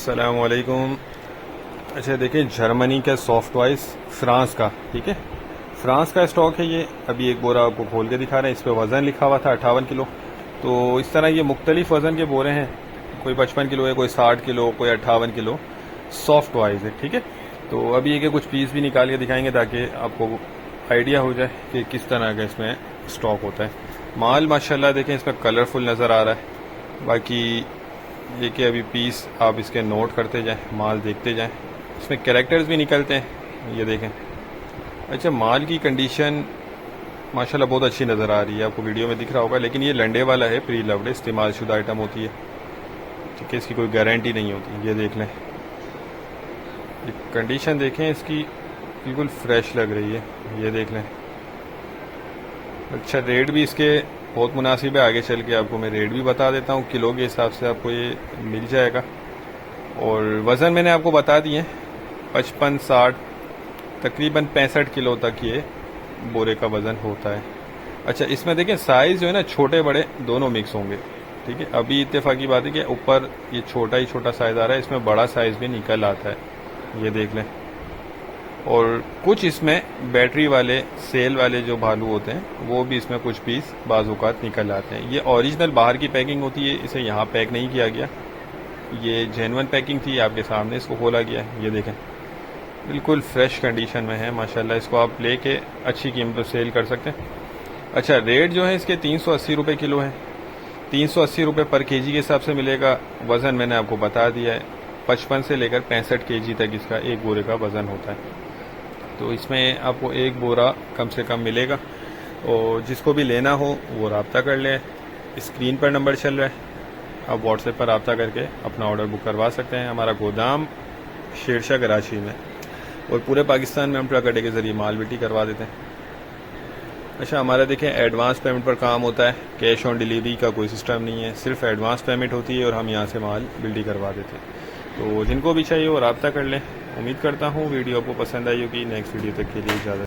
अस्सलामुअलैकुम। अच्छा देखिए, जर्मनी का सॉफ्ट टॉयज़, फ्रांस का, ठीक है, फ्रांस का स्टॉक है ये। अभी एक बोरा आपको खोल के दिखा रहे हैं। इस पर वज़न लिखा हुआ था 58 किलो। तो इस तरह ये मुख्तलिफ वज़न के बोरे हैं। कोई 55 किलो है, कोई 60 किलो, कोई 58 किलो सॉफ्ट टॉयज़ है, ठीक है। तो अभी एक कुछ पीस भी निकाल के दिखाएंगे ताकि आपको आइडिया हो जाए कि किस तरह का इसमें स्टॉक होता है। माल माशाल्लाह देखें, इसमें कलरफुल नज़र आ रहा है। बाकी ये कि अभी पीस आप इसके नोट करते जाएं, माल देखते जाएं। इसमें कैरेक्टर्स भी निकलते हैं, ये देखें। अच्छा, माल की कंडीशन माशाल्लाह बहुत अच्छी नज़र आ रही है, आपको वीडियो में दिख रहा होगा। लेकिन ये लंडे वाला है, प्री लव्ड, इस्तेमाल शुदा आइटम होती है, ठीक है। इसकी कोई गारंटी नहीं होती। ये देख लें, ये कंडीशन देखें इसकी, बिल्कुल फ्रेश लग रही है, ये देख लें। अच्छा, रेट भी इसके बहुत मुनासिब है। आगे चल के आपको मैं रेट भी बता देता हूँ, किलो के हिसाब से आपको ये मिल जाएगा। और वज़न मैंने आपको बता दिए, 55, 60, तकरीबन 65 किलो तक ये बोरे का वज़न होता है। अच्छा, इसमें देखें साइज़ जो है ना, छोटे बड़े दोनों मिक्स होंगे, ठीक है। अभी इत्तेफाकी बात है कि ऊपर ये छोटा ही छोटा साइज़ आ रहा है, इसमें बड़ा साइज़ भी निकल आता है, ये देख लें। और कुछ इसमें बैटरी वाले, सेल वाले जो भालू होते हैं, वो भी इसमें कुछ पीस बाज़-औक़ात निकल आते हैं। ये ओरिजिनल बाहर की पैकिंग होती है, इसे यहाँ पैक नहीं किया गया। ये जेन्युइन पैकिंग थी, आपके सामने इसको खोला गया है, ये देखें। बिल्कुल फ्रेश कंडीशन में है माशाल्लाह। इसको आप लेके अच्छी कीमत पर सेल कर सकते हैं। अच्छा, रेट जो है इसके 380 रुपये किलो है। 380 रुपये पर केजी के हिसाब से मिलेगा। वज़न मैंने आपको बता दिया है, 55 से लेकर 65 केजी तक इसका एक बोरे का वज़न होता है। तो इसमें आपको एक बोरा कम से कम मिलेगा। और जिसको भी लेना हो वो रब्ता कर लें, स्क्रीन पर नंबर चल रहा है, आप व्हाट्सएप पर रब्ता करके अपना ऑर्डर बुक करवा सकते हैं। हमारा गोदाम शेरशाह कराची में, और पूरे पाकिस्तान में हम ट्रक अड्डे के ज़रिए माल बिल्टी करवा देते हैं। अच्छा, हमारा देखें एडवांस पेमेंट पर काम होता है, कैश ऑन डिलीवरी का कोई सिस्टम नहीं है, सिर्फ एडवांस पेमेंट होती है और हम यहाँ से माल बिल्टी करवा देते हैं। तो जिनको भी चाहिए वो रब्ता कर लें। उम्मीद करता हूँ वीडियो आपको पसंद आई होगी। नेक्स्ट वीडियो तक के लिए इजाज़त।